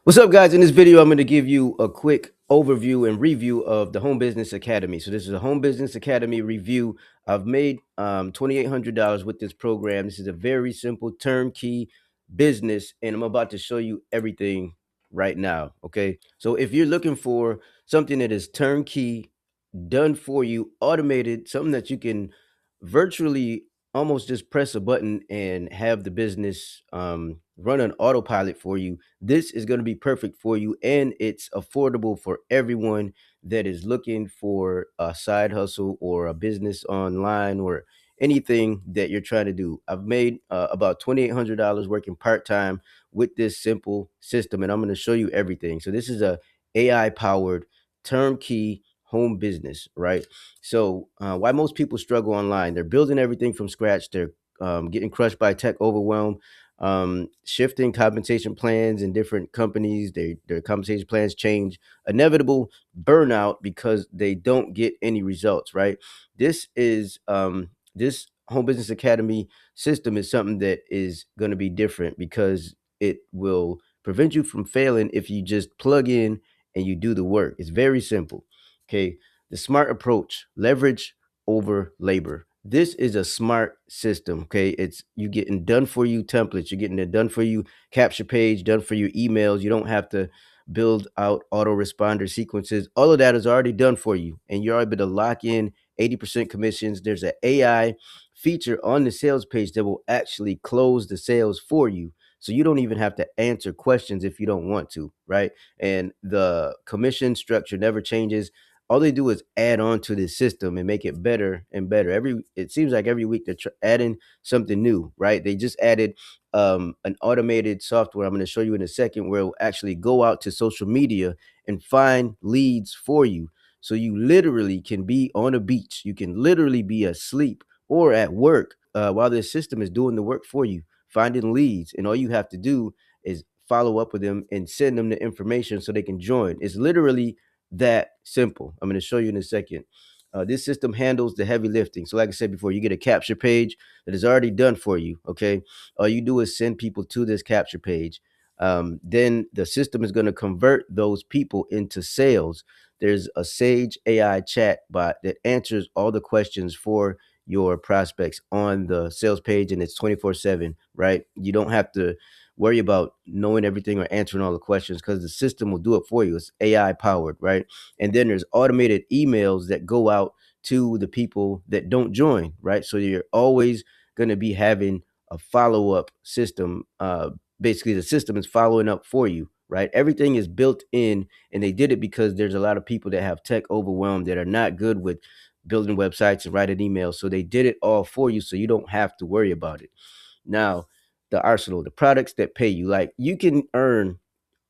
What's up, guys? In this video, I'm going to give you a quick overview and review of the Home Business Academy. So this is a Home Business Academy review. I've made $2,800 with this program. This is a very simple turnkey business, and I'm about to show you everything right now. Okay, so if you're looking for something that is turnkey, done for you, automated, something that you can virtually almost just press a button and have the business run an autopilot for you, this is going to be perfect for you, and it's affordable for everyone that is looking for a side hustle or a business online or anything that you're trying to do. I've made about $2,800 working part-time with this simple system, and I'm going to show you everything. So this is a AI powered turnkey home business, right? So why most people struggle online, they're building everything from scratch. They're getting crushed by tech overwhelm, shifting compensation plans in different companies. Their compensation plans change, inevitable burnout because they don't get any results, right? This Home Business Academy system is something that is going to be different because it will prevent you from failing if you just plug in and you do the work. It's very simple. Okay, the smart approach, leverage over labor. This is a smart system. Okay, it's you getting done for you templates, you're getting it done for you capture page, done for you emails. You don't have to build out autoresponder sequences. All of that is already done for you, and you're able to lock in 80% commissions. There's an AI feature on the sales page that will actually close the sales for you. So you don't even have to answer questions if you don't want to, right? And the commission structure never changes. All they do is add on to this system and make it better and better. It seems like every week they're adding something new, right? They just added an automated software I'm going to show you in a second, where it will actually go out to social media and find leads for you. So you literally can be on a beach, you can literally be asleep or at work while this system is doing the work for you, finding leads, and all you have to do is follow up with them and send them the information so they can join. It's literally that simple. I'm going to show you in a second. This system handles the heavy lifting. So, like I said before, you get a capture page that is already done for you. Okay, all you do is send people to this capture page. Then the system is going to convert those people into sales. There's a Sage AI chat bot that answers all the questions for your prospects on the sales page, and it's 24/7, right? You don't have to worry about knowing everything or answering all the questions because the system will do it for you. It's AI powered, right? And then there's automated emails that go out to the people that don't join, right? So you're always going to be having a follow-up system. Basically, the system is following up for you, right? Everything is built in, and they did it because there's a lot of people that have tech overwhelmed that are not good with building websites and writing emails. So they did it all for you, so you don't have to worry about it. Now, the arsenal, the products that pay you, like you can earn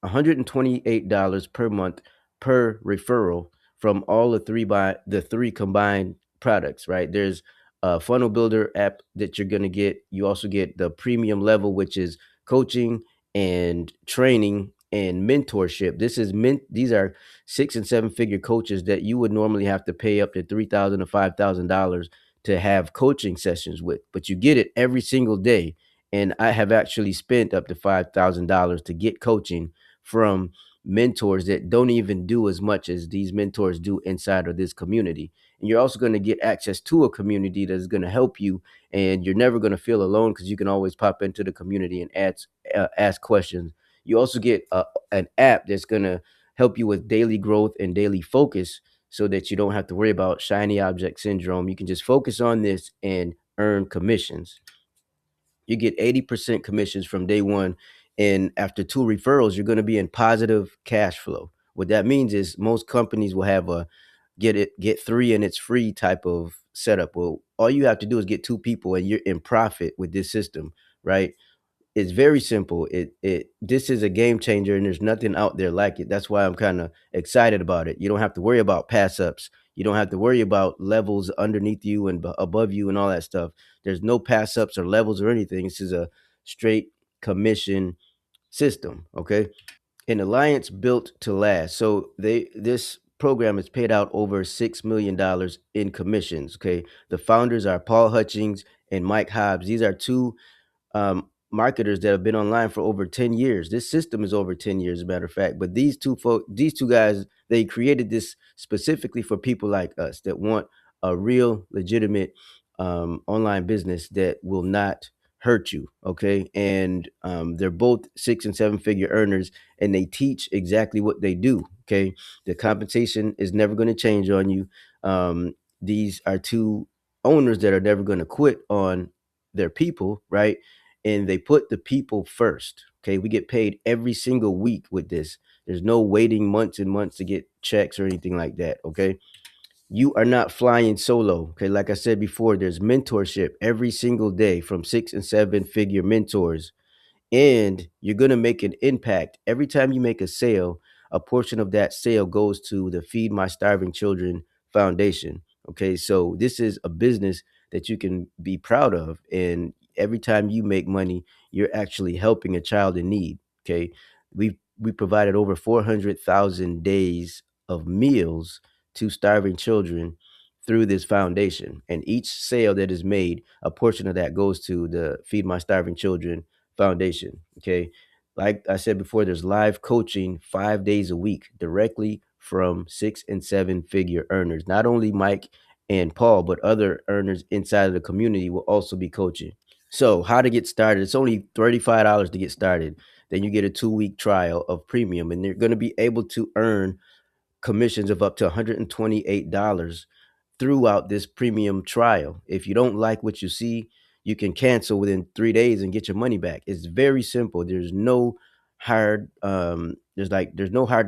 $128 per month per referral from all the three combined products, right? There's a funnel builder app that you're going to get. You also get the premium level, which is coaching and training and mentorship. These are 6 and 7 figure coaches that you would normally have to pay up to $3,000 to $5,000 to have coaching sessions with, but you get it every single day. And I have actually spent up to $5,000 to get coaching from mentors that don't even do as much as these mentors do inside of this community. And you're also going to get access to a community that's going to help you, and you're never going to feel alone because you can always pop into the community and ask questions. You also get an app that's going to help you with daily growth and daily focus so that you don't have to worry about shiny object syndrome. You can just focus on this and earn commissions. You get 80% commissions from day one. And after 2 referrals, you're going to be in positive cash flow. What that means is most companies will have a get 3 and it's free type of setup. Well, all you have to do is get 2 people and you're in profit with this system, right? It's very simple. It This is a game changer, and there's nothing out there like it. That's why I'm kind of excited about it. You don't have to worry about pass ups. You don't have to worry about levels underneath you and above you and all that stuff. There's no pass ups or levels or anything. This is a straight commission system. Okay, an alliance built to last. So this program has paid out over $6 million in commissions. Okay, the founders are Paul Hutchings and Mike Hobbs. These are two marketers that have been online for over 10 years. This system is over 10 years, as a matter of fact. But these two guys, they created this specifically for people like us that want a real, legitimate online business that will not hurt you. Okay. And they're both 6 and 7 figure earners, and they teach exactly what they do. Okay. The compensation is never going to change on you. These are two owners that are never going to quit on their people, right? And they put the people first. Okay, we get paid every single week with this. There's no waiting months and months to get checks or anything like that. Okay, you are not flying solo. Okay, like I said before, there's mentorship every single day from 6 and 7 figure mentors, and you're going to make an impact every time you make a sale. A portion of that sale goes to the Feed My Starving Children Foundation. Okay, so this is a business that you can be proud of, and every time you make money, you're actually helping a child in need. Okay, we provided over 400,000 days of meals to starving children through this foundation, and each sale that is made, a portion of that goes to the Feed My Starving Children Foundation. Okay. Like I said before, there's live coaching 5 days a week directly from 6 and 7 figure earners. Not only Mike and Paul, but other earners inside of the community will also be coaching. So, how to get started? It's only $35 to get started. Then you get a 2 week trial of premium, and they're going to be able to earn commissions of up to $128 throughout this premium trial. If you don't like what you see, you can cancel within 3 days and get your money back. It's very simple. There's no hard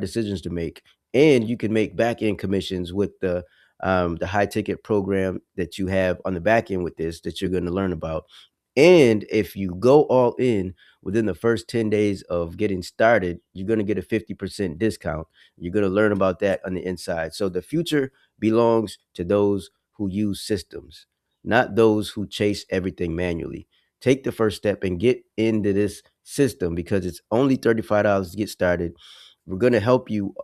decisions to make, and you can make back end commissions with the high ticket program that you have on the back end with this that you're going to learn about. And if you go all in within the first 10 days of getting started, you're going to get a 50% discount. You're going to learn about that on the inside. So the future belongs to those who use systems, not those who chase everything manually. Take the first step and get into this system because it's only $35 to get started. We're going to help you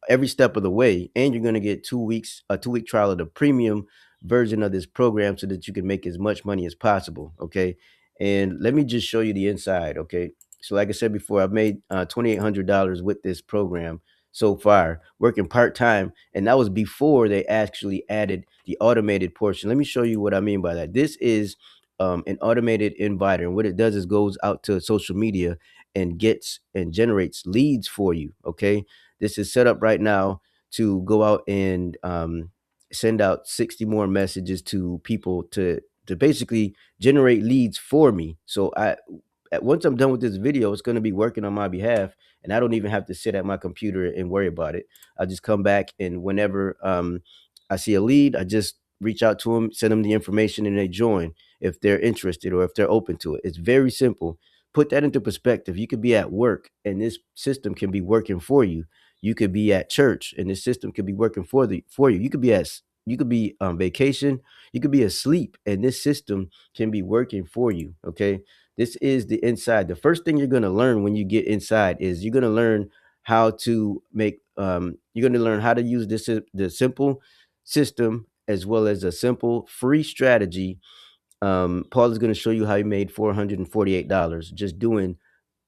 every step of the way, and you're going to get 2 weeks, a 2 week trial of the premium version of this program so that you can make as much money as possible. Okay, and let me just show you the inside. Okay, so like I said before, I've made $2,800 with this program so far, working part-time, and that was before they actually added the automated portion. Let me show you what I mean by that. This is an automated inviter, and what it does is goes out to social media and gets and generates leads for you. Okay, this is set up right now to go out and send out 60 more messages to people to basically generate leads for me. So once I'm done with this video, it's going to be working on my behalf, and I don't even have to sit at my computer and worry about it. I'll just come back, and whenever I see a lead, I just reach out to them, send them the information, and they join if they're interested or if they're open to it. It's very simple. Put that into perspective. You could be at work, and this system can be working for you. You could be at church, and this system could be working for you. You could be on vacation. You could be asleep, and this system can be working for you. Okay, this is the inside. The first thing you're going to learn when you get inside is you're going to learn how to make. You're going to learn how to use the simple system as well as a simple free strategy. Paul is going to show you how he made $448 just doing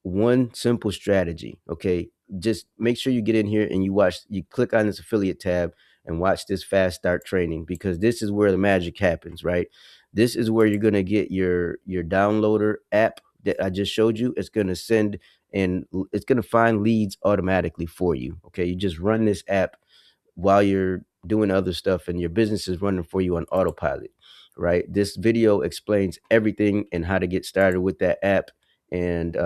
one simple strategy. Okay, just make sure you get in here and you click on this affiliate tab and watch this fast start training, because this is where the magic happens, right? This is where you're going to get your downloader app that I just showed you. It's going to send and it's going to find leads automatically for you. Okay, you just run this app while you're doing other stuff and your business is running for you on autopilot, right? This video explains everything and how to get started with that app, and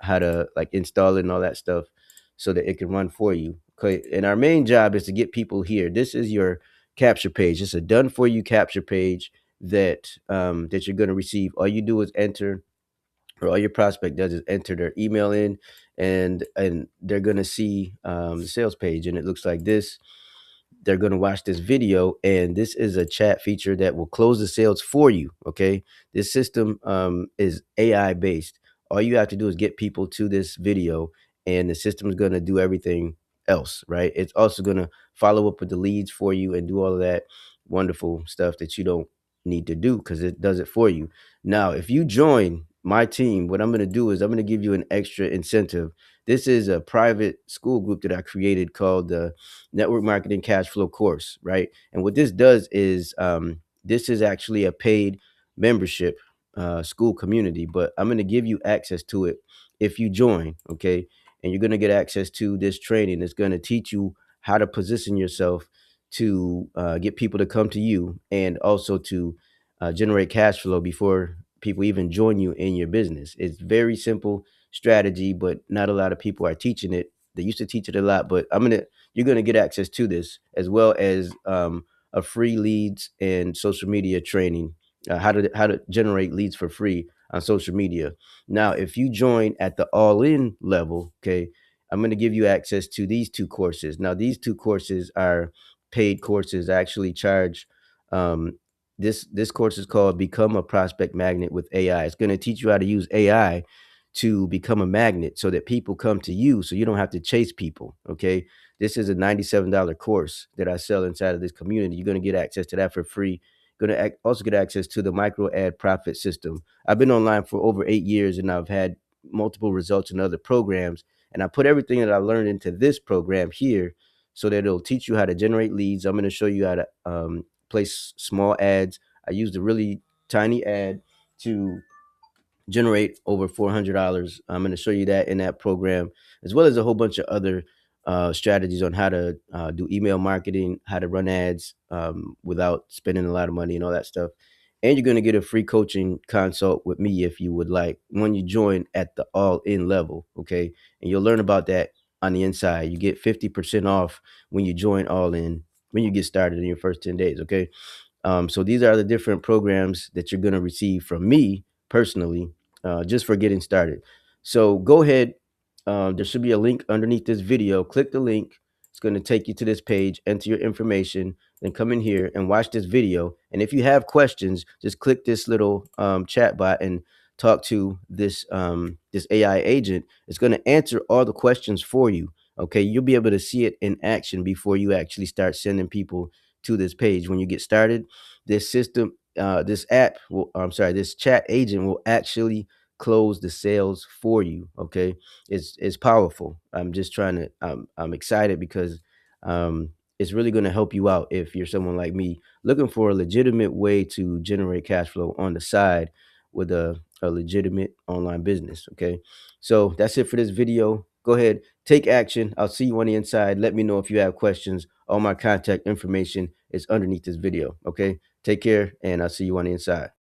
how to like install it and all that stuff so that it can run for you. Okay, and our main job is to get people here. This is your capture page. It's a done for you capture page that you're going to receive. All you do is enter, or all your prospect does is enter their email in, and they're going to see the sales page, and it looks like this. They're going to watch this video, and this is a chat feature that will close the sales for you. Okay, this system is AI based. All you have to do is get people to this video, and the system is going to do everything else, right? It's also going to follow up with the leads for you and do all of that wonderful stuff that you don't need to do because it does it for you. Now if you join my team, what I'm going to do is I'm going to give you an extra incentive. This is a private school group that I created called the Network Marketing Cash Flow course, right? And what this does is this is actually a paid membership school community, but I'm going to give you access to it if you join, okay? And you're going to get access to this training. It's going to teach you how to position yourself to get people to come to you, and also to generate cash flow before people even join you in your business. It's very simple strategy, but not a lot of people are teaching it. They used to teach it a lot, but you're gonna get access to this, as well as a free leads and social media training, how to generate leads for free on social media. Now, if you join at the all in level, okay, I'm going to give you access to these two courses. Now, these two courses are paid courses. I actually charge um, this course is called Become a Prospect Magnet with AI. It's going to teach you how to use AI to become a magnet so that people come to you, so you don't have to chase people. Okay. This is a $97 course that I sell inside of this community. You're going to get access to that for free. Going to also get access to the micro ad profit system. I've been online for over 8 years, and I've had multiple results in other programs. And I put everything that I learned into this program here, so that it'll teach you how to generate leads. I'm going to show you how to place small ads. I used a really tiny ad to generate over $400. I'm going to show you that in that program, as well as a whole bunch of other strategies on how to do email marketing, how to run ads without spending a lot of money and all that stuff. And you're going to get a free coaching consult with me if you would like, when you join at the all in level. Okay. And you'll learn about that on the inside. You get 50% off when you join all in, when you get started in your first 10 days. Okay. So these are the different programs that you're going to receive from me personally, just for getting started. So go ahead. There should be a link underneath this video. Click the link. It's going to take you to this page, enter your information, then come in here and watch this video. And if you have questions, just click this little chat bot and talk to this AI agent. It's going to answer all the questions for you. Okay, you'll be able to see it in action before you actually start sending people to this page. When you get started, this system, this app will, I'm sorry, this chat agent will actually close the sales for you. Okay, it's powerful. I'm just trying to, I'm excited because it's really going to help you out if you're someone like me looking for a legitimate way to generate cash flow on the side with a legitimate online business. Okay, so that's it for this video. Go ahead, take action. I'll see you on the inside. Let me know if you have questions. All my contact information is underneath this video. Okay, take care, and I'll see you on the inside.